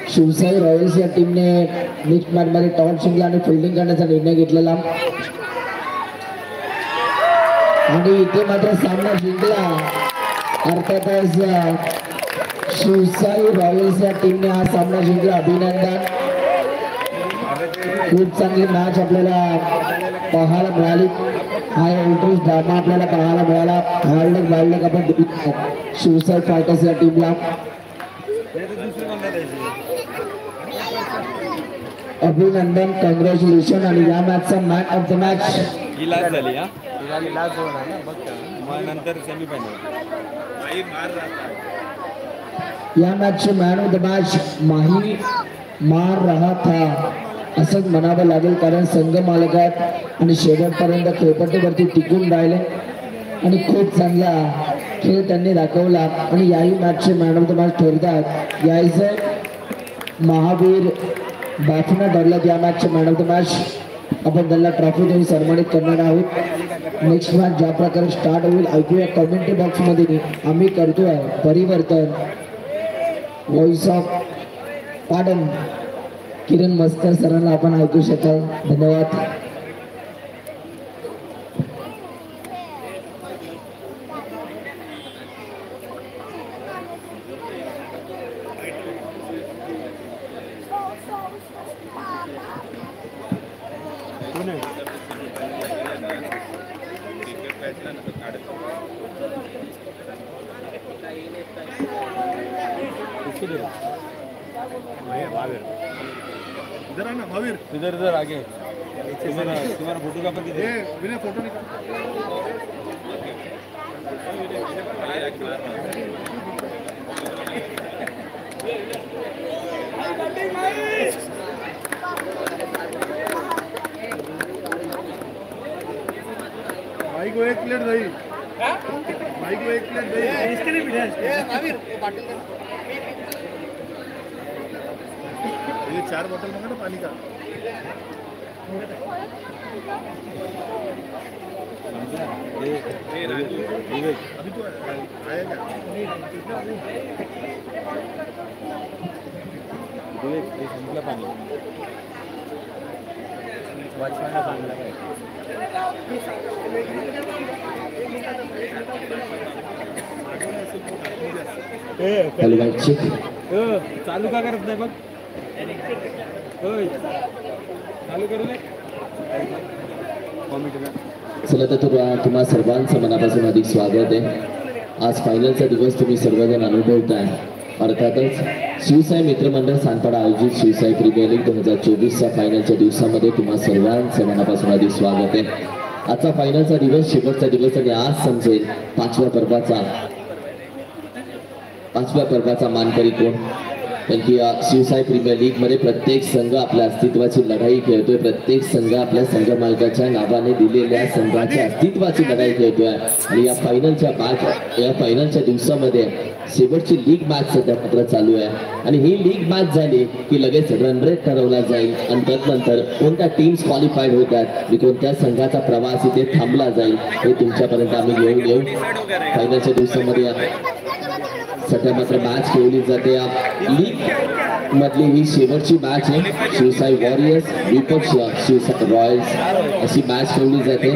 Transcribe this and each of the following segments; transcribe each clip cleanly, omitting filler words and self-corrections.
Shivsai Royals या टीमने mix मॅचमध्ये टॉस जिंकला आणि फिल्डिंग करण्याचा निर्णय घेतलेला आणि इथे मात्र सामना जिंकला। अर्थातच शिवसाई रॉयल्स या टीमने हा सामना जिंकला, अभिनंदन। खूप चांगली मॅच आपल्याला पाहायला मिळाली, हाय इंटरेस्ट ड्रामा आपल्याला पाहायला मिळाला। हार्डक वाईल्डक आपण शिवसाई फायटर्स या टीमला अभिनंदन, कॉंग्रॅच्युलेशन। आणि या मॅचचा मॅन ऑफ द मॅच झाली नंतर सेमीफायनल या मॅचचे मॅन ऑफ द मॅच माही मार रहा था असंच म्हणावं लागेल, कारण संघ मालकात आणि शेवटपर्यंत खेळपट्टीवरती टिकून राहिले आणि खूप चांगला खेळ त्यांनी दाखवला आणि याही मॅचचे मॅन ऑफ द मॅच ठरतात यायचं महावीर बाफना ठरल्यात या मॅचचे मॅन ऑफ द मॅच। आपण त्यांना ट्रॉफी देऊन सन्मानित करणार आहोत। नेक्स्ट मॅच ज्या प्रकारे स्टार्ट होईल ऐकूया कमेंट्री बॉक्समध्ये। आम्ही करतोय परिवर्तन, व्हॉइस ऑफ पाडम किरण मस्कर सरांना आपण ऐकू शकाल। धन्यवाद। इधर आना महावीर, इधर आगे तुम्हारा फोटो का पर बिना फोटो निकाल भाई को एक प्लेट दही, भाई को एक प्लेट दही इसके लिए भी महावीर ये 4 बोतल मंगा ना पानी का। अभी तो आएगा पानी चालू का करत नाही बघ, चालू करू नये। चला तर तुम्हा सर्वांचं मनापासून अधिक स्वागत आहे। आज फायनलचा दिवस तुम्ही सर्वजण अनुभवताय। अर्थातच शिवसाई मित्रमंडळ सांगपाडा आयोजित शिवसाई प्रीमियर लीग 2024च्या फायनलच्या दिवसामध्ये तुम्हा सर्वांचं मनापासून अधिक स्वागत आहे। आजचा फायनलचा दिवस शेवटचा दिवस आणि आज समजेल पाचव्या पर्वाचा मानकरी कोण। कारण की शिवसाई प्रीमियर लीग मध्ये प्रत्येक संघ आपल्या अस्तित्वाची लढाई खेळतोय, प्रत्येक संघ आपल्या संघ मालकाच्या नावाने दिलेल्या संघाच्या अस्तित्वाची लढाई खेळतोय आणि या फायनलच्या दिवसामध्ये शेवटची लीग मॅच सध्या मात्र चालू आहे आणि ही लीग मॅच झाली की लगेच रन रेट ठरवला जाईल आणि त्यानंतर कोणत्या टीम्स क्वालिफाईड होतात आणि कोणत्या संघाचा प्रवास इथे थांबला जाईल हे तुमच्यापर्यंत आम्ही घेऊन येऊ। फायनलच्या दिवसामध्ये सध्या मात्र मॅच खेळली जाते। लीग मधली ही शेवटची मॅच आहे। शिवसाई वॉरियर्स विपक्ष शिवसाई रॉयल्स अशी मॅच खेळली जाते।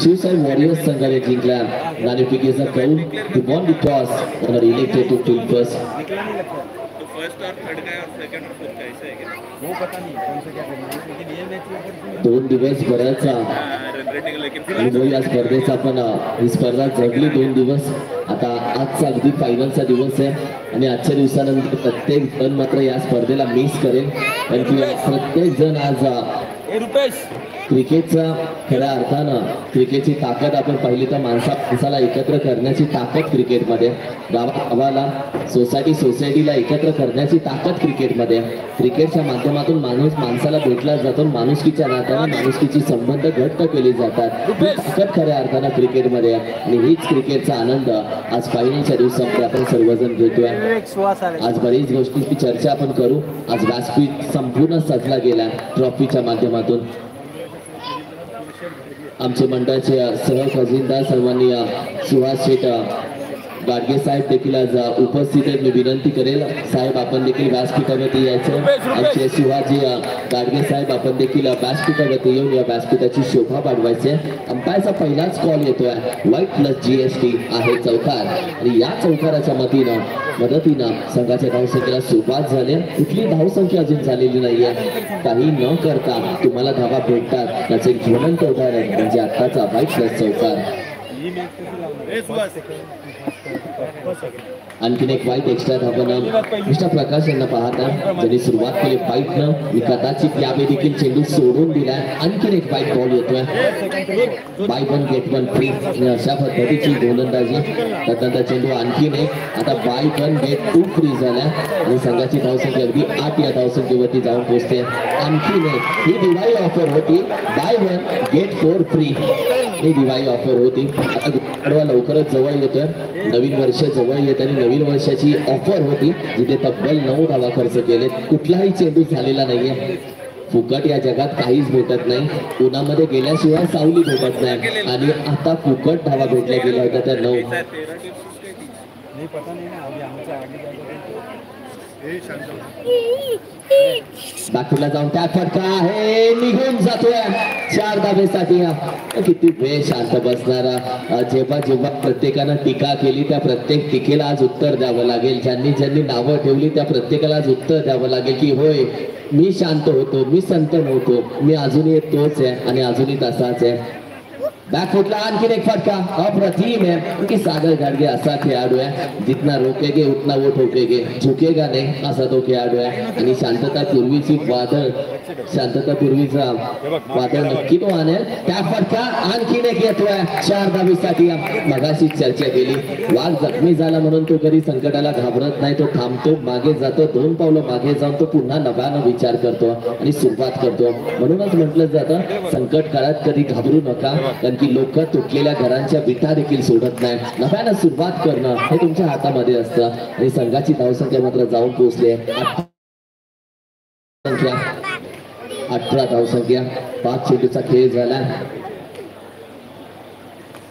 शिवसाई वॉरियर्स संघाने जिंकला नाणेफेकीचा कौल टू वॉन द टॉस और are elected to field first. First और थर्ड का और सेकंड और फोर्थ का ऐसा है क्या वो पता नहीं कौन सा क्या करना है, लेकिन ये मैच 2 दिवस भराचा अनुभव या स्पर्धेचा पण ही स्पर्धा जगली 2 दिवस। आता आजचा अगदी फायनलचा दिवस आहे आणि आजच्या दिवसानंतर प्रत्येक जण मात्र या स्पर्धेला मिस करेल कारण की प्रत्येक जण आज क्रिकेटचा खऱ्या अर्थानं क्रिकेटची ताकद आपण पाहिली तर माणसाला एकत्र करण्याची ताकद क्रिकेटमध्ये, गावाला सोसायटीला एकत्र करण्याची ताकद क्रिकेटमध्ये। क्रिकेटच्या माध्यमातून माणसाला भेटला जातो, माणुसकीच्या नात्याने माणुसकीची संबंध घट्ट केले जातात। ही ताकद खऱ्या अर्थानं क्रिकेटमध्ये आणि हीच क्रिकेटचा आनंद आज फायनलच्या दिवसामध्ये आपण सर्वजण घेतोय। आज बरीच गोष्टींची चर्चा आपण करू। आज व्यासपीठ संपूर्ण सजला गेला ट्रॉफीच्या माध्यमातून। आमचे मंडळाचे सहखजिनदार सन्माननीय सुहास शेठ गाडगे साहेब देखील आज उपस्थित आहेत. मी विनंती करेल साहेब आपण देखील व्यासपीठावरती यायचं. आमचे शिवाजी गाडगे साहेब आपण देखील व्यासपीठावरती येऊन या व्यासपीठाची शोभा वाढवायचे. अंपायरचा पहिलाच कॉल येतोय. व्हाईट प्लस GST आहे चौकार आणि या चौकाराच्या मदतीनं संघाच्या धावसंख्येला सुरुवात झाली. कुठली धावसंख्या अजून झालेली नाहीये. काही न करता तुम्हाला धावा भेटतात त्याचे एक ज्वलंत उदाहरण म्हणजे आत्ताचा व्हाईट प्लस चौकार. आणखीन एक वाईट एक्स्ट्रा धावनं मिस्टर प्रकाश यांना पाहता ज्यांनी सुरुवात केली फाईटनं. मी कदाचित यावेळी देखील चेंडू सोडून दिलाय. आणखीन एक वाईट बॉल येतोय. By one get one free अशा पद्धतीची गोलंदाजी. त्यानंतर चेंडू आणखीन एक आता बाय वन गेट 2 फ्री झाल्या आणि संघाची धावसंख्या अगदी 8 या धावसंख्येवरती जाऊन पोहोचते. आणखीन एक ही दिवाळी ऑफर होती. By one get 4 free he Diwali offer होती. आता लवकरच जवळ येतोय. नवीन वर्ष जवळ येत आणि नवीन वर्षाची ऑफर होती जिथे तब्बल 9 धावा खर्च केले. कुठलाही चेंडू झालेला नाहीये. फुकट या जगात काहीच भेटत नाही. उन्हामध्ये गेल्याशिवाय सावली भेटत नाही आणि आता फुकट धावा भेटल्या गेल्या होत्या त्या 9. बाकीला जाऊन त्या फटका आहे निघून जातोय 4 धावेसाठी. किती वेळ शांत बसणारा. जेव्हा प्रत्येकानं टीका केली त्या प्रत्येक टीकेला आज उत्तर द्यावं लागेल. ज्यांनी नावं ठेवली त्या प्रत्येकाला आज उत्तर द्यावं लागेल की होय मी शांत होतो, मी संत नव्हतो, मी अजूनही तोच आहे आणि अजूनही तसाच आहे. बॅकफुटला आणखीन एक फटका अप्रतिम है की सागर गाडगे असा खेळाडू आहे. जितना रोकेगे उतना वो ठोकेगे, झुकेगा नाही असा तो खेळाडू आहे. आणि शांतता पूर्वीचा वादळ नक्की तो आणेल. त्या फटका आणखीन एक येतोय 4 धावेसाठी. मगाशी चर्चा केली वाघ जखमी झाला म्हणून तो कधी संकटाला घाबरत नाही. तो थांबतो, मागे जातो, 2 पावलं मागे जाऊन तो पुन्हा नव्यानं विचार करतो आणि सुरुवात करतो. म्हणूनच म्हटलं जातं संकट काळात कधी घाबरू नका कारण की लोक तुटलेल्या घरांच्या विटा देखील सोडत नाही. नव्यानं सुरुवात करणं हे तुमच्या हातामध्ये असतं. आणि संघाची धावसंख्या मात्र जाऊन पोहोचली 18 धावसंख्या. 5 चेंडूचा खेळ झाला.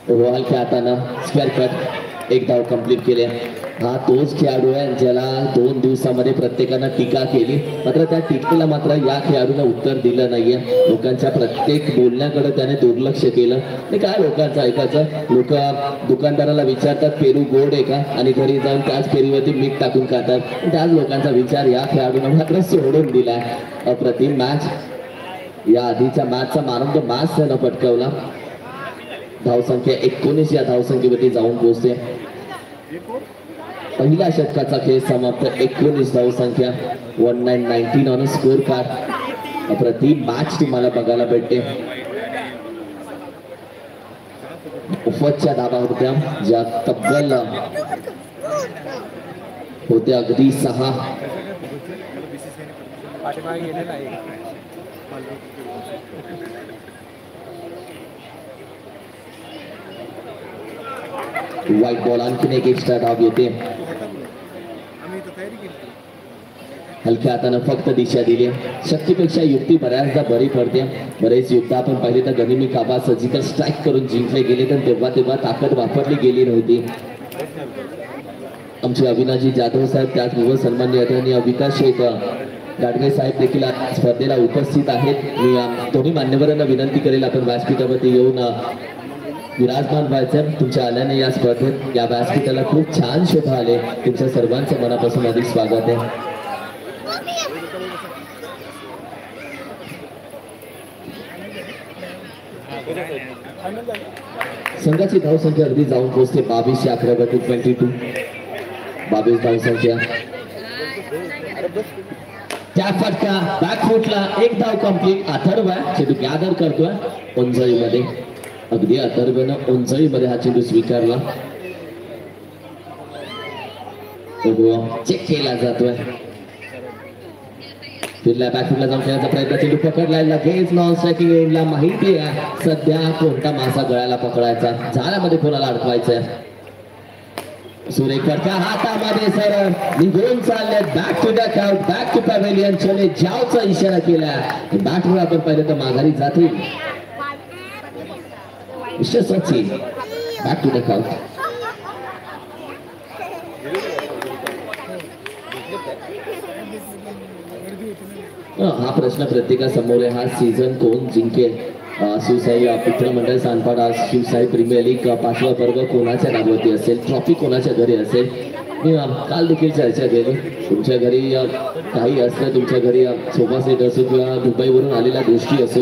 रोहाल खेळताना स्क्वेअर कट 1 धाव कंप्लीट केले. हा तोच खेळाडू आहे ज्याला 2 दिवसामध्ये प्रत्येकानं टीका केली. मात्र त्या टीकेला मात्र या खेळाडूला उत्तर दिलं नाहीये. लोकांच्या प्रत्येक बोलण्याकडे त्याने दुर्लक्ष केलं. आणि काय लोकांचं ऐकायचं. लोक दुकानदाराला विचारतात पेरू गोड आहे का आणि घरी जाऊन त्याच पेरूवरती मीठ टाकून खातात. त्याच लोकांचा विचार या खेळाडूने मात्र सोडून दिलाय. अप्रतिम मॅच. या आधीच्या मॅचचा मानंद मॅच त्यानं पटकावला. धावसंख्या 19 या धावसंख्येवरती जाऊन पोहोचते. पहिल्या षटकाचा खेळ समाप्त. 19 धावसंख्या. 1919 ऑन स्कोर कार्ड. अप्रतिम मॅच तुम्हाला बघायला भेटते. उफतच्या धाबा होत्या ज्या तब्बल होत्या अगदी 6. व्हाईट बॉल आणखीन एक एक्स्ट्रा धाव येते. हलक्या हातानं फक्त दिशा दिली. शक्तीपेक्षा युक्ती बऱ्याचदा बरी पडते. बरेच युद्ध आपण पाहिले तर गनिमी काबा सर्जिकल स्ट्राईक करून जिंकले गेले तर तेव्हा ताकद वापरली गेली नव्हती. आमचे अविनाशजी जाधव साहेब त्याचबरोबर सन्माननीय आदरणीय विकास शेठ गाडगे साहेब देखील स्पर्धेला उपस्थित आहेत. मी दोन्ही मान्यवरांना विनंती करेल आपण व्यासपीठावरती येऊन विराजमान व्हायचं. तुमच्या आल्याने या स्पर्धेत या व्यासपीठाला खूप छान शोभा आले. तुमच्या सर्वांचं मनापासून अधिक स्वागत आहे. संघाची धावसंख्या अगदी जाऊन पोहोचते 22 या 11-22. 22 धावसंख्या. त्या फटका बॅकफुटला 1 धाव कंप्लीट. अथर्व चेंडू गॅदर करतोय ओंजळीमध्ये. अगदी अथर्वनं ओंजळीमध्ये हा चेंडू स्वीकारला. चेक केला जातोय. फिरल्या बॅकफुटला जाऊन खेळण्याचा प्रयत्न. चेंडू पकडला लगेच नॉन स्ट्रायकिंग एंडला माहिती आहे सध्या कोणता मासा गळ्याला पकडायचा, झाडामध्ये कोणाला अडकवायचंय. सुरेख फटका हातामध्ये सरळ निघून चालले. Back to back out, back to pavilion. चले जावचा इशारा केला. बॅटवर आपण पाहिलं तर माघारी जातील. Mister Sachin back to the count. हा प्रश्न प्रत्येकासमोर आहे. हा सीझन कोण जिंकेल? शिवसाई मित्रमंडळ सांगपाड आज शिवसाई प्रीमियर लीग 5वा वर्ग कोणाच्या नावावरती असेल? ट्रॉफी कोणाच्या घरी असेल? मी काल देखील चर्चा केली. तुमच्या घरी काही असलं, तुमच्या घरी सोफा सेट असो किंवा दुबईवरून आलेल्या गोष्टी असो,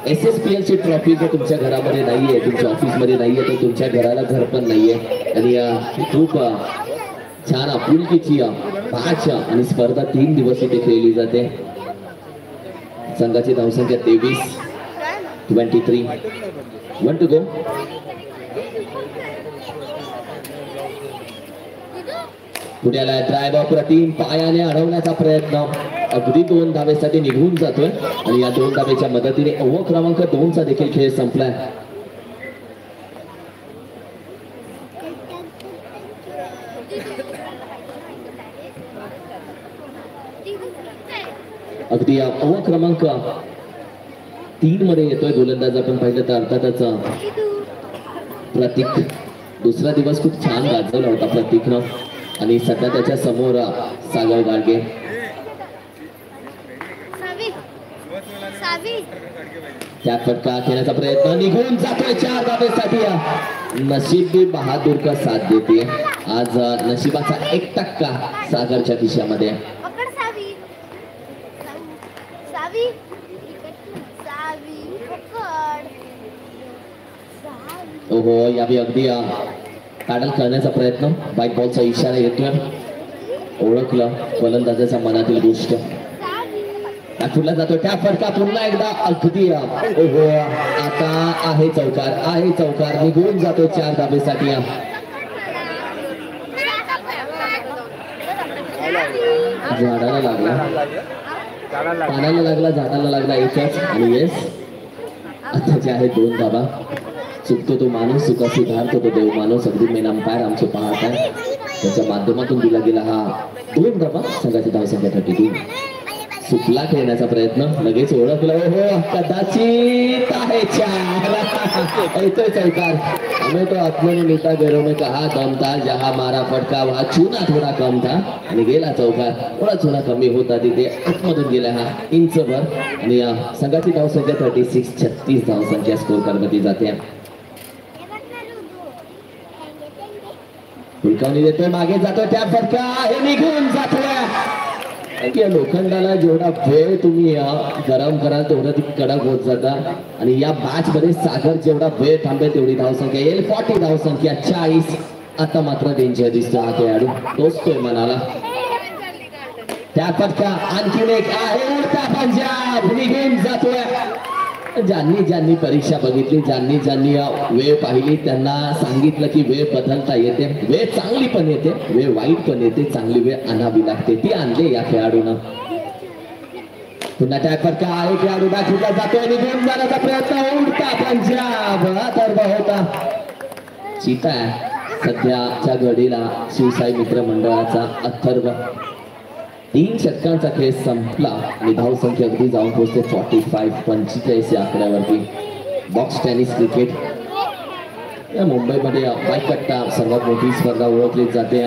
SSPL ची ट्रॉफी जर तुमच्या घरामध्ये नाहीये, तुमच्या ऑफिसमध्ये नाहीये, तर तुमच्या घराला घर पण नाहीये. आणि खूप छान आपुलकीची पाच आणि स्पर्धा 3 दिवस इथे खेळली जाते. संघाची धावसंख्या 23. 23. 1 to go. पुण्याला ड्रायव्ह प्रतिम पायाने अडवण्याचा प्रयत्न अगदी 2 धावेसाठी निघून जातोय आणि या 2 धावेच्या मदतीने ओव्हर क्रमांक 2 चा देखील खेळ संपलाय. अगदी ओव्हर क्रमांक 3 मध्ये येतोय गोलंदाज. आपण पाहिलं तर अर्थातच प्रतीक दुसरा दिवस खूप छान गाजवला होता प्रतीकनं आणि सध्या त्याच्या समोर सागर गाडगे. त्या फटका खेळण्याचा प्रयत्न निघून जातोय 4 धावेसाठी. नशीब भी बहादूर का साथ देते. आज नशिबाचा 1% सागरच्या खिशामध्ये. ओहो, यावेळी अगदी पॅडल करण्याचा प्रयत्न. बाईक बॉलचा इशारा येतोय. ओळखलं फलंदाजाच्या मनातील गोष्ट. नागपूरला जातो त्या फटका पुन्हा एकदा अगदी ओहो, आता आहे चौकार, आहे चौकार. निघून जातो 4 धावेसाठी. झाडाला लागला, पाण्याला लागला, झाडाला लागला एकच. आणि येस, आताचे आहे 2 धावा. चुकतो तो माणूस, चुका सुधारतो तो देव माणूस. अगदी मेन अंपायर आमचे पाहत आहे, त्याच्या माध्यमातून दिला गेला हा 2 धावा. संघाची धावसंख्या 32. सुटला खेळण्याचा प्रयत्न, लगेच ओळखलं. हो, कदाचित आहे 4. येतोय चौकार. हमें तो अपने नेता घरों में कहा दम था, जहां मारा फटका वहां चुना थोडा कम था. आणि गेला चौकार. थोडा चुना कमी होता तिथे आतमधून गेला हा इंचभर. आणि संघाची धावसंख्या 36. 36 धावसंख्या स्कोर करण्यात जाते. हुलकावणी देतोय, मागे जातोय त्या फटका, हे निघून जातोय. लोखंडाला जेवढा वेळ तुम्ही गरम कराल तेवढं ती कडक होत जाता. आणि या मॅच मध्ये सागर जेवढा वेळ थांबेल तेवढी धावसंख्या येईल. 40 धावसंख्या 40. आता मात्र डेंजर दिसतो हा खेळाडू, टोचतोय मनाला. त्या फटका आणखीन एक आहे, उडता पंजाब निघून जातोय. ज्यांनी ज्यांनी परीक्षा बघितली, ज्यांनी ज्यांनी वेळ पाहिली, त्यांना सांगितलं की वेळ बदलता येते, वेळ चांगली पण येते, वेळ वाईट पण येते. चांगली वेळ आणावी लागते, ती आणली या खेळाडूनं. पुन्हा त्या फटका आहे, खेळाडू दाखवला जातोय, निघून जाण्याचा प्रयत्न. उडता पंजाब अथर्व होता. चिता सध्याच्या घडीला शिवसाई मित्र मंडळाचा अथर्व. 3 षटकांचा खेळ संपला आणि धावसंख्या अगदी जाऊन पोहोचते 45. 45 या आकड्यावरती. बॉक्स टेनिस क्रिकेट या मुंबईमध्ये बाईक कट्टा सर्वात मोठी स्पर्धा ओळखली जाते.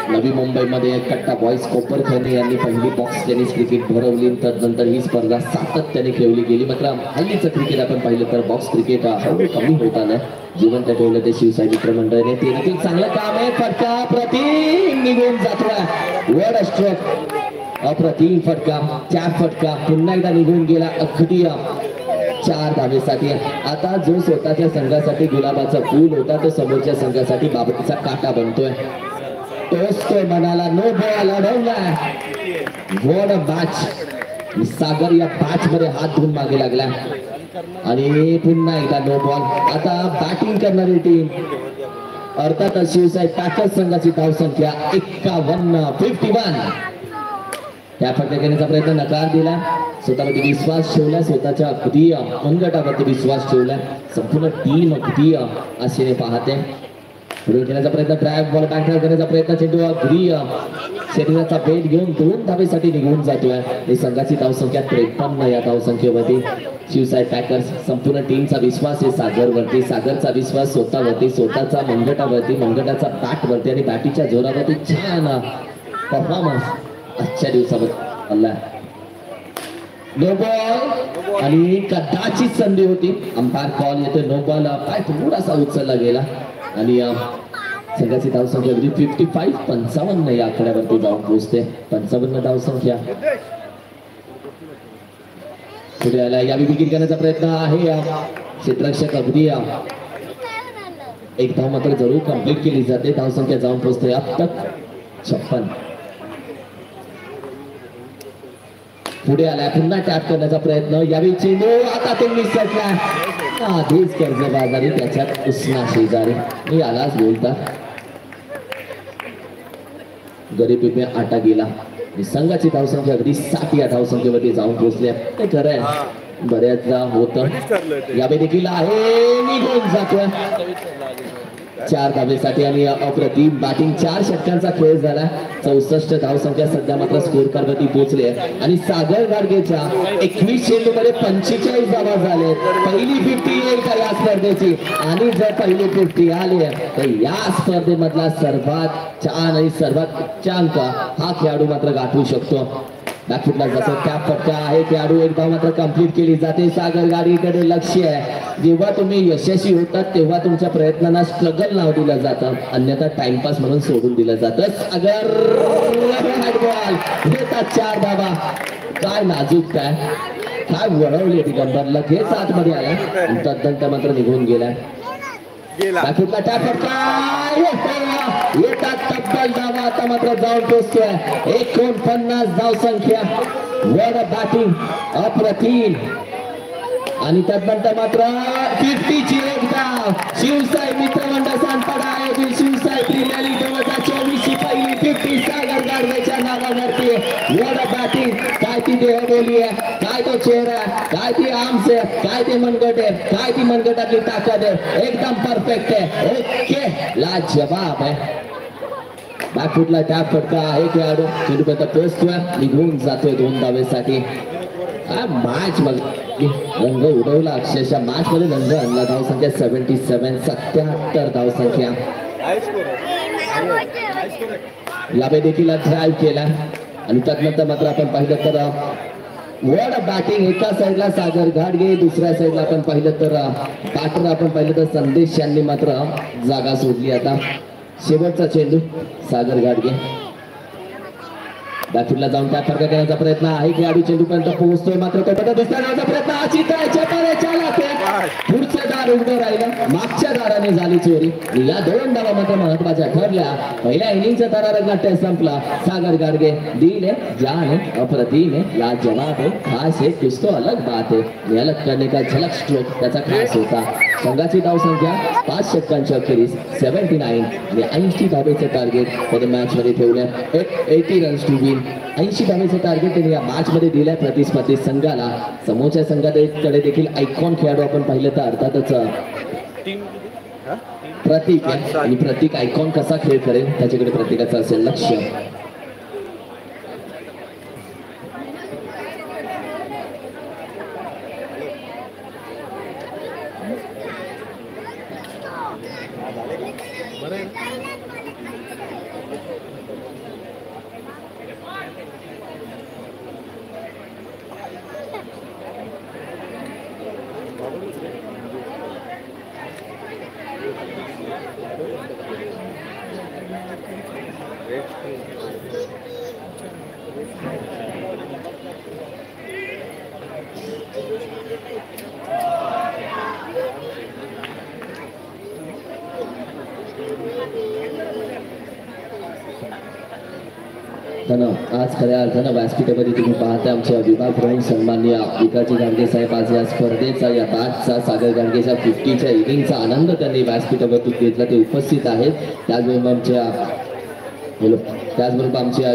नवी मुंबईमध्ये कट्टा बॉईज कोपरखैने यांनी पहिली बॉक्स टेनिस क्रिकेट भरवली. तदनंतर ही स्पर्धा सातत्याने खेळली गेली. मात्र हल्लीचं क्रिकेट आपण पाहिलं तर बॉक्स क्रिकेट हळूहळू कमी होत आलं. जिवंत ठेवलं ते शिवसाई मित्र मंडळाने. ते देखील चांगलं काम आहे. फटका प्रतिम निघून जातोय. वर्ड स्ट्रोक अप्रतिम फटका. 4 फटका पुन्हा एकदा निघून गेला. अगदी 4 धावेसाठी. आता जो स्वतःच्या संघासाठी गुलाबाचा फूल होता तो समोरच्या संघासाठी बाबतीचा काटा बनतोय. टोचतोय मनाला. नो बॉल अडवलाय. What a match. सागर या मॅच मध्ये हात धुवून मागे लागला आणि पुन्हा एकदा नो बॉल. आता बॅटिंग करणारी टीम अर्थातच शिवसाई पॅकर्स संघाची धावसंख्या 51. 51. त्या फटका घेण्याचा प्रयत्न नकार दिला. स्वतःवरती विश्वास ठेवला, स्वतःच्या अगदी मनगटावरती विश्वास ठेवला. संपूर्ण टीम अगदी आशेने पाहते. पुढे घेण्याचा प्रयत्न, ड्राईव्ह बॉल बॅकहँड करण्याचा प्रयत्न. चेंडू अगदी शरीराचा बेट घेऊन 2 धावेसाठी निघून जातोय आणि संघाची धावसंख्या 53 या धावसंख्येवरती. शिवसाई पॅकर्स संपूर्ण टीमचा विश्वास आहे सागरवरती, सागरचा विश्वास स्वतःवरती, स्वतःचा मनगटावरती, मनगटाचा बॅटवरती आणि बॅटीच्या जोरावरती छान परफॉर्मन्स आजच्या दिवसावर आला. नो बॉल आणि कदाचित संधी होती, अंपायर कॉल येतो नो बॉल. काय थोडासा उचलला गेला आणि संघाची धावसंख्या अगदी 55 55 या आकड्यावरती जाऊन पोहोचते. 55 धावसंख्या. पुढे आला यावेळी विकेट घेण्याचा प्रयत्न आहे. क्षेत्ररक्षक अगदी एक धाव मात्र जरूर कंप्लीट केली जाते. धावसंख्या जाऊन पोहोचते अब तक 56. पुढे आलाय पुन्हा टॅप करण्याचा प्रयत्न. यावेळी चेंडू आता तो निसटला. आधीच कर्जबाजारी त्याच्यात उसना शेजारी मी आलाच बोलता. गरिबीने आटा गेला. संघाची धावसंख्या अगदी 60 या धावसंख्येवरती जाऊन पोहोचल्या. ते खरं आहे बऱ्याचदा होतं. यावेळी देखील आहे निघून जातोय 4 धावेसाठी आणि अप्रतिम बॅटिंग. 4 षटकांचा खेळ झाला. 64 धावसंख्या सध्या मात्र स्कोर कार्डवरती पोहोचली आहे आणि सागर गाडगेच्या 21 चेंडूमध्ये 45 धावा झाले. पहिली 50 येईल का या स्पर्धेची आणि जर पहिली 50 आली तर या स्पर्धेमधला सर्वात छान आणि सर्वात उच्च अंक हा खेळाडू मात्र गाठवू शकतो. बॅकफुटला जसं टॅप फटका आहे खेळाडू एक धाव मात्र कंप्लीट केली जाते. सागर गाडगेकडे लक्ष आहे. जेव्हा तुम्ही यशस्वी होतात तेव्हा तुमच्या प्रयत्नांना स्ट्रगल नाव दिलं जातं, अन्यथा टाइमपास म्हणून सोडून दिलं जातं. सागर बॉल घेतात 4 धावा. काय नाजूक काय वळवले दिगंबर लगेच आतमध्ये आला तद्दंत मात्र निघून गेलाय. बॅकफुटला टॅप फटका येतात तब्बल धावा. आता मात्र जाऊन पोहोचतोय 49 धावसंख्या. वर बॅटिंग अप्रतिम आणि त्यानंतर मात्र 50ची एक धाव. शिवसाई मित्रमंडळ सांगपडा आहे. शिवसाई प्रीमियर लीग 2024 ची पहिली 50 सागर गाडगेच्या नावावरती. वर बॅटिंग. काय ती देहबोली आहे, काय तो चेहरा आहे, काय ती आर्म्स आहे, काय ते मनगट आहे, काय ती मनगटातली ताकद आहे. एकदम परफेक्ट आहे. ओके लाजवाब आहे. बॅकफुटला टॅप फटका आहे खेळाडू चेंडूपर्यंत पोहोचतोय निघून जातोय 2 धावेसाठी. मॅच मध्ये रंग उडवला अक्षरशः. मॅच मध्ये रंग आणला. धावसंख्या 77 धावसंख्या. यावेळी देखील ड्राईव्ह केला आणि त्यानंतर मात्र आपण पाहिलं तर वड बॅटिंग. एका साईडला सागर गाडगे, दुसऱ्या साईडला आपण पाहिलं तर बॅटर आपण पाहिलं तर संदेश यांनी मात्र जागा सोडली. आता शेवटचा चेंडू सागर गाडगे. बॅटफुटला जाऊन त्या फरका करण्याचा प्रयत्न आहे खेळाडू चेंडूपर्यंत पोहोचतोय मात्र तो दिसण्याचा प्रयत्न पुढचं दार उघडं राहिलं. मागच्या दाराने झाली चोरी. या 2 धावा मात्र महत्वाच्या ठरल्या. पहिल्या इनिंगचा तारारंगाट्य संपला. सागर गाडगे दिल है जान है अप्रतिम है लाजवाब है खास है कुछ तो अलग बात है. अलग करने का झलक स्ट्रोक त्याचा खास होता. संघाची धावसंख्या 5 षटकांच्या अखेरीस 79 आणि 80 धावेचं टार्गेट त्याने मॅच मध्ये ठेवलं. 80 रन्स टू विन. 80 धावेचं टार्गेट त्यांनी या मॅच मध्ये दिलंय प्रतिस्पर्धी संघाला. समोरच्या संघाकडे देखील आयकॉन खेळाडू आपण पाहिलं तर अर्थातच प्रतीक आहे आणि प्रतीक आयकॉन कसा खेळ करेल त्याच्याकडे प्रत्येकाचं असेल लक्ष. आज खऱ्या अर्थानं व्यासपीठामध्ये तुम्ही पाहता आमच्या विभाग प्रमुख सन्माननीय विकासजी गाडगे साहेब आज या स्पर्धेचा या बॅचचा सागर गाडगेच्या 50च्या इनिंगचा आनंद त्यांनी व्यासपीठावरती घेतला. ते उपस्थित आहेत. त्याचबरोबर आमच्या हॅलो. त्याचबरोबर आमच्या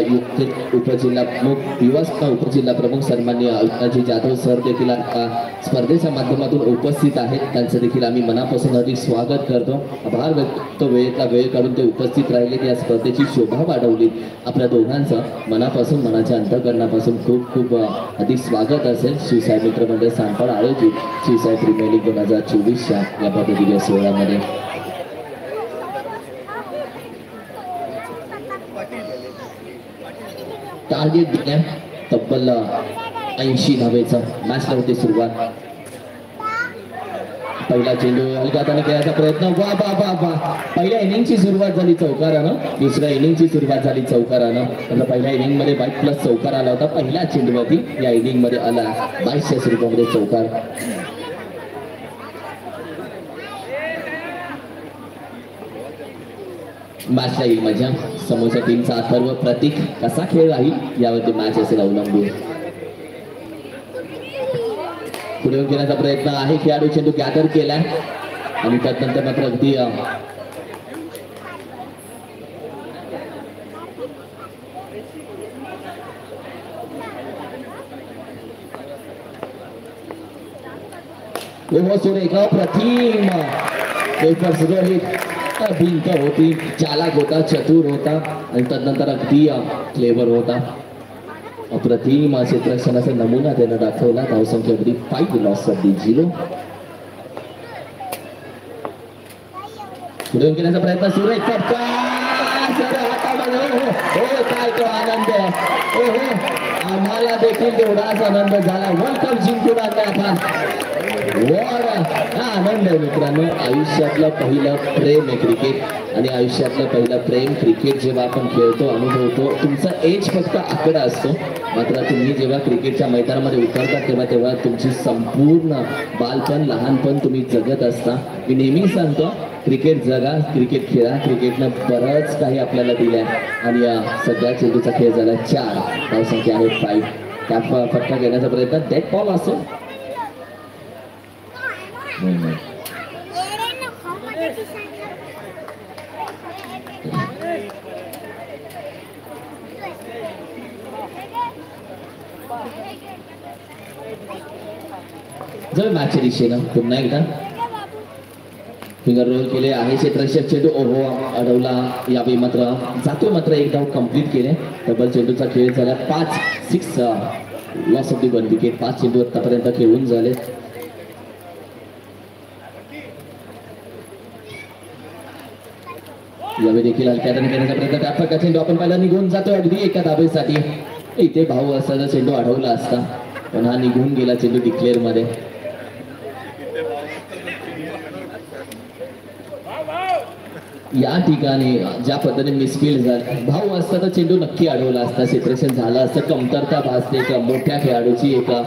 उपजिल्हा प्रमुख युवा उपजिल्हा प्रमुख सन्माननीय अविनाशजी जाधव सर देखील स्पर्धेच्या माध्यमातून उपस्थित आहेत. त्यांचं देखील आम्ही मनापासून अधिक स्वागत करतो. आभार व्यक्त वेळेतला वेळ काढून ते उपस्थित राहिले, या स्पर्धेची शोभा वाढवली. आपल्या दोघांचं मनापासून मनाच्या अंतःकरणापासून खूप खूप अधिक स्वागत असेल. शिवसाई मित्रमंडळ सांगपाड आयोजित शिवसाई प्रीमियर लीग 2024च्या या पद्धतीच्या सोहळ्यामध्ये टार्गेट दिल्या तब्बल 80 धावेचा मॅचला होते सुरुवात. पहिला चेंडू हलक्या हाताने खेळायचा प्रयत्न. वा वा वा वा. पहिल्या इनिंगची सुरुवात झाली चौकारानं. दुसऱ्या इनिंगची सुरुवात झाली चौकारानं. आता पहिल्या इनिंग मध्ये 22+ चौकार आला होता. पहिल्या चेंडूवरती या इनिंग मध्ये आला 22च्या स्वरूपामध्ये चौकार. मॅचला येईल मजा. समोरच्या टीमचा अथर्व प्रतीक कसा खेळ राहील यावरती मॅच असेल अवलंबून. पुढे घेण्याचा प्रयत्न आहे. खेळाडू चेंडू गॅदर केलाय आणि त्यानंतर मात्र अगदी प्रतिम भिंत होती. चालाक होता, चतुर होता आणि तदनंतर अगदी क्लेवर होता. अप्रतिम क्षेत्ररक्षणाचा नमुना त्यानं दाखवला. धावसंख्या अगदी 5 लॉस अगदी 0. पुढे घेण्याचा प्रयत्न सुरेश काय तो आनंद. आम्हाला देखील तेवढाच आनंद झाला. वर्ल्ड कप जिंकून आणला हा आनंद आहे मित्रांनो. आयुष्यातलं पहिलं प्रेम आहे क्रिकेट आणि आयुष्यातलं पहिलं प्रेम क्रिकेट जेव्हा आपण खेळतो अनुभवतो. तुमचा एज फक्त आकडा असतो, मात्र तुम्ही जेव्हा क्रिकेटच्या मैदानामध्ये उतरता तेव्हा तुमची संपूर्ण बालपण लहानपण तुम्ही जगत असता. मी नेहमी सांगतो क्रिकेट जगा, क्रिकेट खेळा. क्रिकेटनं बरंच काही आपल्याला दिलंय आणि या सगळ्या चेंडूचा खेळ झाला 4. धावसंख्या आहे 5. त्या फटका घेण्याचा प्रयत्न डेड बॉल असेल. जर मॅचच्या दिशेनं पुन्हा एकदा फिंगर रोल केले आहे. क्षेत्ररक्षक चेंडू ओहो अडवला. यावेळी मात्र जातो. मात्र एक धाव कंप्लीट केले. डबल चेंडूचा खेळ झाला. 5-6 लॉस ऑफ दी 1 विकेट. 5 चेंडू आतापर्यंत खेळून झाले. यावेळी देखील हलक्या हाताने घेण्याचा प्रयत्न. त्या प्रकारचा चेंडू आपण पहिला निघून जातो अगदी एका धावेसाठी. इथे भाऊ असताना चेंडू अडवला असता, पण हा निघून गेला चेंडू डिक्लेअर मध्ये. या ठिकाणी ज्या पद्धतीने मिसफील्ड झाला, भाऊ असता तर चेंडू नक्की अडवला असता, सेपरेशन झालं असतं. कमतरता भासते एका मोठ्या खेळाडूची, एका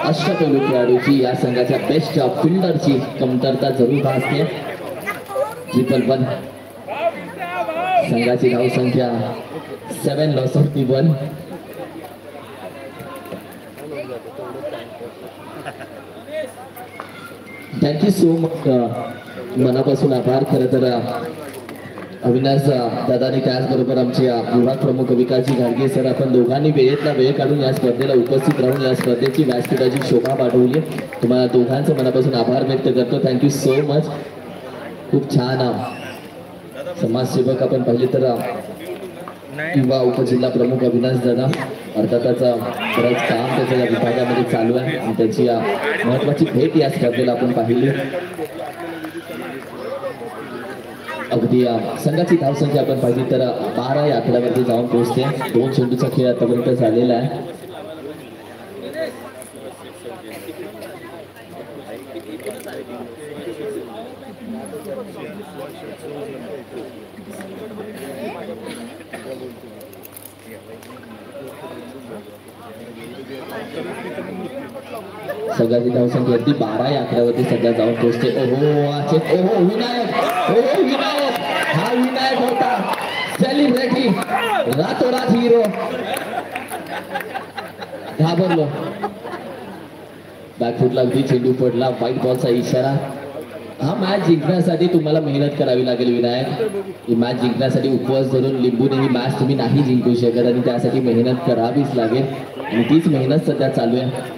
अष्टपैलू खेळाडूची, या संघाच्या बेस्ट फिल्डरची कमतरता जरूर भासते. 1 संघाची धावसंख्या 7 loss of the 1. Thank you so much. मनापासून आभार. खरं तर अविनाश दादानी त्याचबरोबर आमचे विभाग प्रमुख विकासजी घाडगे सर, आपण दोघांनी वेळेतला वेळ काढून या स्पर्धेला उपस्थित राहून या स्पर्धेची व्यासपीठाची शोभा वाढवली. तुम्हाला दोघांचं मनापासून आभार व्यक्त करतो. Thank you so much. खूप छान समाजसेवक आपण पाहिले तर युवा उपजिल्हा प्रमुख अविनाश दादा, अर्थातच बरंच काम त्याच्या या विभागामध्ये चालू आहे आणि त्याची महत्वाची भेट या स्पर्धेला आपण पाहिली. अगदी संघाची धावसंख्या आपण पाहिली तर 12 या आकड्यावरती जाऊन पोहोचते. 2 चेंडूचा खेळ आतापर्यंत झालेला आहे. सगळ्याची धावसंख्या अगदी 12 या आकड्यावरती सध्या जाऊन पोहोचते. ओहो विनायक, ओहो विनायक, हा विनायक होता सेलिब्रिटी, रातोरात हिरो. घाबरलो. बॅकफुटला अगदी चेंडू पडला. व्हाईट बॉलचा इशारा. हा मॅच जिंकण्यासाठी तुम्हाला मेहनत करावी लागेल विनायक. ही मॅच जिंकण्यासाठी उपवास धरून लिंबूने ही मॅच तुम्ही नाही जिंकू शकत आणि त्यासाठी मेहनत करावीच लागेल आणि तीच मेहनत सध्या चालू आहे.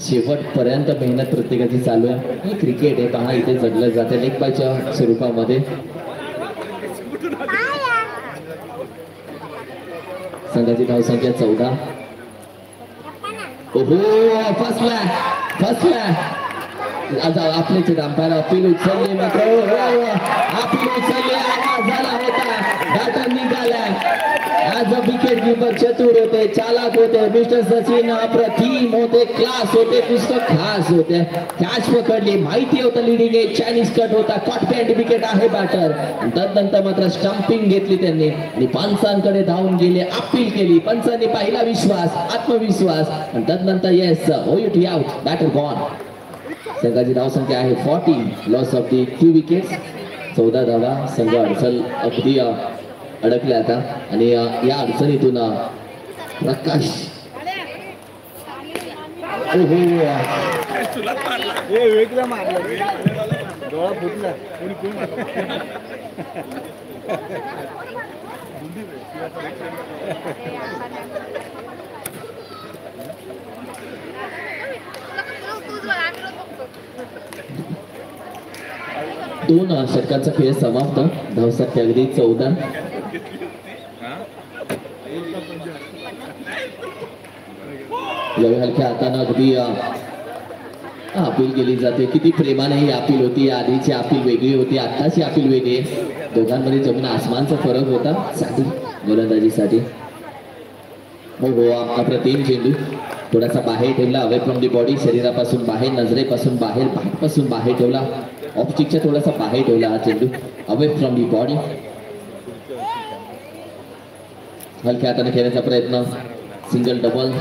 शेवटपर्यंत मेहनत प्रत्येकाची चालू आहे. हे क्रिकेट आहे पहा, इथे जगलं जाते लेग बायच्या स्वरूपामध्ये. संघाची धावसंख्या 14. ओहो फसला आपले अंपायर अपील उचलले मात्र अपील उचलले. आवाज झाला होता, बॅटर निघाला. आज विकेट किपर चतुर होते, चालाक होते. मिस्टर सचिन अप्रतिम होते, क्लास होते, पुस्तक खास होते. कॅच पकडली, माहिती होतं लिडिंग आहे, चायनीज कट होता, कॉट पॅन्ट विकेट आहे बॅटर. तदनंतर मात्र स्टंपिंग घेतली त्यांनी आणि पंचांकडे धावून गेले, अपील केली. पंचांनी पाहिला विश्वास, आत्मविश्वास आणि तदनंतर येस होईल आउट, बॅटर गॉन. संघाची धावसंख्या आहे 40. Loss of the 2 wickets. 14 धावा. संघ अडचण अगदी अडकले आता आणि या अडचणीतून प्रकाश वेगळा मारला, डोळा फुटला. 2 षटकांचा खेळ समाप्त. धावसंख्या अगदी 14. यावेळी हलक्या हातानं अगदी अपील केली जाते. किती प्रेमाने ही अपील होती. आधीची अपील वेगळी होती, आताची अपील वेगळी आहे. दोघांमध्ये जमीन आसमानचा फरक होता साठी गोलंदाजीसाठी. हो अप्रतिम चेंडू थोडासा बाहेर ठेवला, अवे फ्रॉम दी बॉडी, शरीरापासून बाहेर, नजरेपासून बाहेर, पाठपासून बाहेर ठेवला. ऑफ स्टिकच्या थोडासा बाहेर ठेवला हा चेंडू, अवे फ्रॉम दी बॉडी. हलक्या हाताने खेळण्याचा प्रयत्न, सिंगल डबल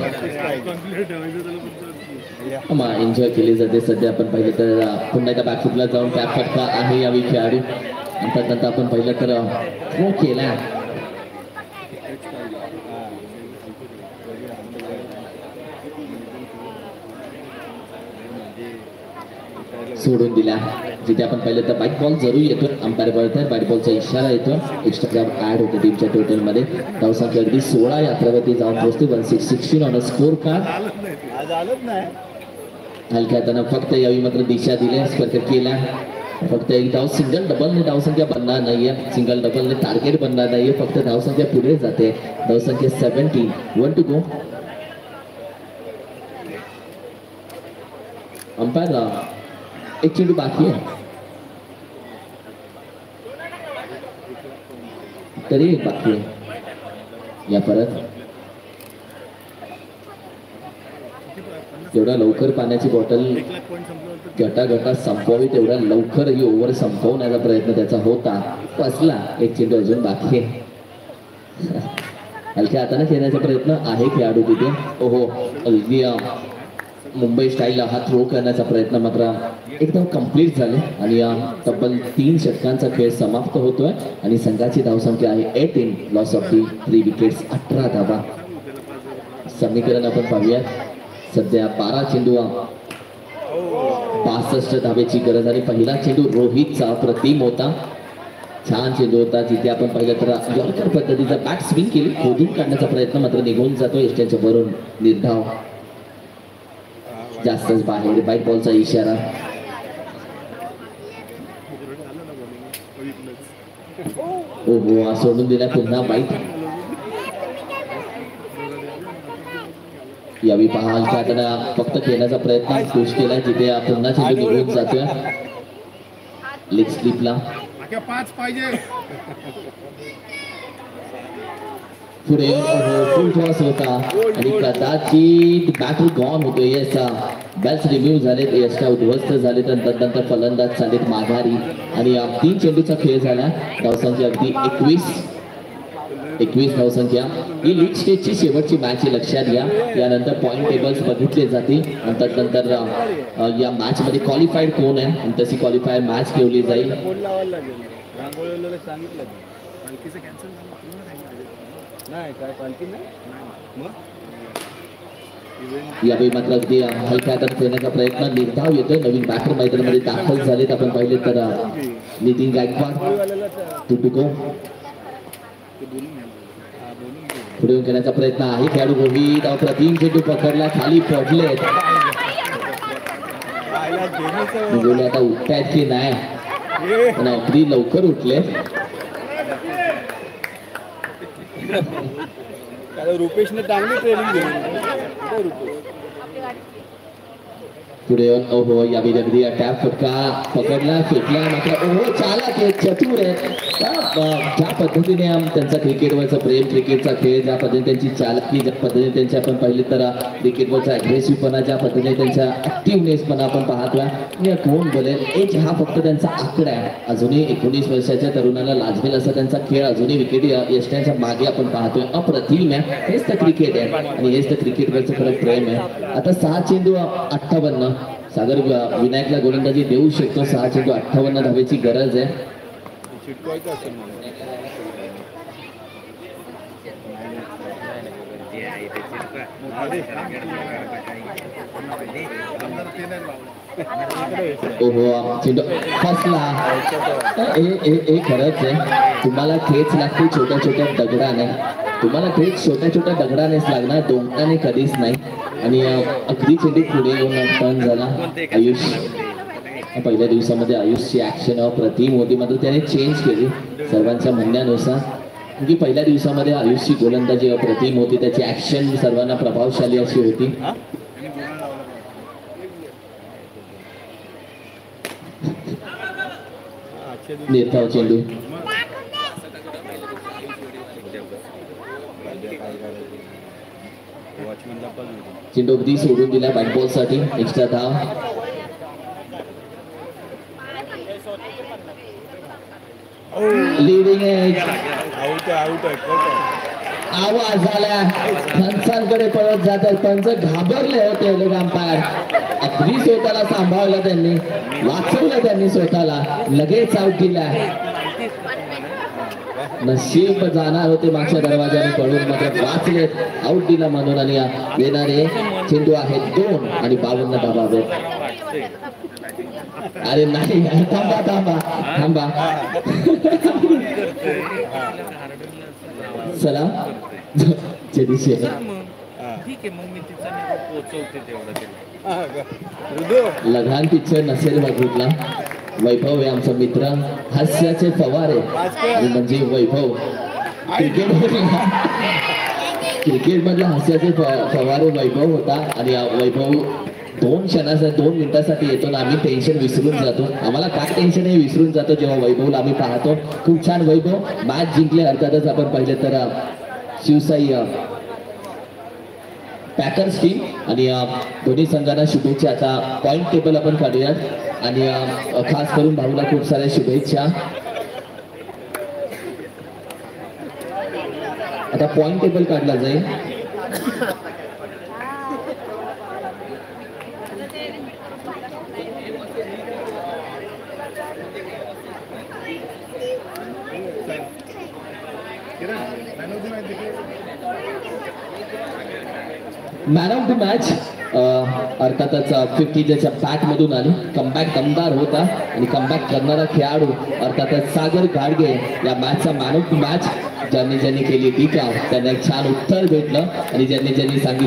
एन्जॉय केली जाते. सध्या आपण पाहिलं तर पुन्हा एकदा बॅकफुटला जाऊन कॅप फटका आहे यावेळी खेळाडू. नंतर आपण पाहिलं तर थ्रो केला, सोडून दिला. जिथे आपण पाहिलं तर बाईट बॉल जरूर येतो, अंपायर बळतोय, बाईट बॉलचा इशारा येतो. एक्स्ट्रा ग्राम ऍड होते टीमच्या टोटल मध्ये. धावसंख्या अगदी 16 यात्रावरती जाऊन पोहोचते. 16 ऑन स्कोर कार्ड. हलक्या हातानं फक्त यावेळी मात्र दिशा दिली, स्पर्श केला. फक्त एक धाव, सिंगल डबलने धावसंख्या बनणार नाहीये, सिंगल डबलने टार्गेट बनणार नाहीये, फक्त धावसंख्या पुढे जाते. धावसंख्या 17. 1 टू गो. अंपायर एक चेंडू बाकी आहे, तरी एक बाकी आहे. या परत जेवढा लवकर पाण्याची बॉटल गटागटात संपवावी तेवढा लवकर ही ओव्हर संपवण्याचा प्रयत्न त्याचा होता. फसला. एक चेंडू अजून बाकी आहे. हलक्या हाताने खेळण्याचा प्रयत्न आहे खेळाडू तिथे. ओहो अगदी मुंबई स्टाईल हा थ्रो करण्याचा प्रयत्न मात्र एकदम कंप्लीट झाले आणि तब्बल 3 षटकांचा खेळ समाप्त होतोय आणि संघाची धावसंख्या आहे 18. Loss of the 3 wickets. 18 धावा. समीकरण आपण पाहूया. सध्या 12 चेंडू 65 धावेची गरज आणि पहिला चेंडू रोहितचा प्रतिम होता. छान चेंडू होता, जिथे आपण पाहिलं तर यॉर्कर पद्धतीचा बॅट स्विंग केली, खोदून काढण्याचा प्रयत्न मात्र निघून जातो एसटीच्या वरून. निर्धाव जास्तच बाहेर. बाईट बॉलचा इशारा. ओहो सोडून दिला पुन्हा बाईट. यावेळी पहा हलक्या हाताने फक्त खेळण्याचा प्रयत्न पुश केला, जिथे पुन्हा चेंडू निघून जातोय लेग स्लिपला. 5 पाहिजे. पुढे फुल टॉस होता आणि कदाचित बॅटर गॉन होतो. येस बॅट्स रिव्ह्यू झालेत, यष्टा उद्ध्वस्त झाले, तर नंतर फलंदाज चालेत माघारी आणि 3 चेंडूचा खेळ झाला. धावसंख्या अगदी 21 धावसंख्या. ही लीग स्टेजची शेवटची मॅच आहे, लक्षात घ्या. यानंतर पॉईंट टेबल्स बघितले जातील आणि त्यानंतर या मॅच मध्ये क्वालिफाईड कोण आहे आणि तशी क्वालिफायर मॅच ठेवली जाईल. नाही काय पालखी नाही मग यावेळी मात्र अगदी हलक्या हातात खेळण्याचा प्रयत्न, निर्धाव येतोय. नवीन बॅटर मैदानामध्ये दाखल झालेत. आपण पाहिले तर नितीन गायकवाड तुटुको पुढे येऊन खेळण्याचा प्रयत्न आहे. खेळाडू रोहित अप्रतिम चेंडू पकडला, खाली पडलेत. बोले आता उठतायत की नाही, पण अगदी लवकर उठले. रुपेशने चांगली ट्रेनिंग दिली. पुढे येऊन ओहो यावेळी अगदी टॅप फटका पकडला, फेकला. मात्र ओहो चालक आहेत, चतुर आहेत. ज्या पद्धतीने त्यांचा क्रिकेटवरचा प्रेम, क्रिकेटचा खेळ, ज्या पद्धतीने त्यांची चालकी, ज्या पद्धतीने त्यांची आपण पाहिले तर क्रिकेटवरचा अग्रेसिव्हपणा, ज्या पद्धतीने त्यांचा ऍक्टिव्हनेसपणा आपण पाहतोय. कोण बोलेल, एज हा फक्त त्यांचा आकडा आहे. अजूनही 19 वर्षाच्या तरुणाला लाजवेल असा त्यांचा खेळ अजूनही विकेट यशण्याच्या मागे आपण पाहतोय. अप्रतिम आहे. हेच तर क्रिकेट आहे आणि हेच तर क्रिकेटवरचं खरं प्रेम आहे. आता 6 चेंडू 58. सागर विनायकला गोलंदाजी देऊ शकतो. 6 चेंडू 58 धावेची गरज आहे. ओहो चेंडू फसला. हे खरंच आहे, तुम्हाला ठेच लागते छोट्या छोट्या दगडाने. तुम्हाला ठेच छोट्या छोट्या दगडानेच लागणार, दोंगटाने कधीच नाही. आणि अगदी चेंडू पुढे येऊन टर्न झाला. आयुष पहिल्या दिवसामध्ये आयुषची ऍक्शन अप्रतिम होती, मात्र त्याने चेंज केली सर्वांच्या म्हणण्यानुसार. म्हणजे पहिल्या दिवसामध्ये आयुषची गोलंदाजी अप्रतिम होती, त्याची ऍक्शन सर्वांना प्रभावशाली अशी होती. निर्धाव चेंडू चेंडू अगदी सोडून दिला बॅट बॉल साठी. एक्स्ट्रा धाव. लिडिंग आवाज आला, पंचांकडे पळत जातात. पंच घाबरले होते. अंपायर अगदी स्वतःला सांभाळलं त्यांनी, वाचवलं त्यांनी स्वतःला, लगेच आउट दिला. नशीब जाणार होते मागच्या दरवाजाने पळून, मात्र वाचलेत. आउट दिला म्हणून. आणि येणारे चेंडू आहेत 2 आणि 52 धाबावे. अरे नाही, थांबा थांबा थांबा. चला जडीशी लघान पिक्चर नसेल बघितला. वैभव आहे आमचा मित्र, हास्याचे फवारे. आणि म्हणजे वैभव क्रिकेट मधला हास्याचे फवारे वैभव होता. आणि वैभव 2 मिनिटासाठी येतो ना, आम्ही टेन्शन विसरून जातो. आम्हाला काय टेन्शन आहे विसरून जातो जेव्हा वैभवला आम्ही पाहतो. खूप छान वैभव मॅच जिंकले. अर्थातच आपण पाहिले तर शिवसाई पॅकर्स टीम आणि दोन्ही संघांना शुभेच्छा. आता पॉइंट टेबल आपण काढूयात आणि खास करून भाऊला खूप साऱ्या शुभेच्छा. आता पॉइंट टेबल काढला जाईल. मॅन ऑफ द मॅच अर्थातच 50च्या बॅट मधून आली. कमबॅक दमदार होता आणि कमबॅक करणारा खेळाडू अर्थातच सागर गाडगे या मॅचचा मॅन ऑफ द मॅच. ज्यांनी केली टीका त्यांना एक छान उत्तर भेटलं आणि ज्यांनी सांगितलं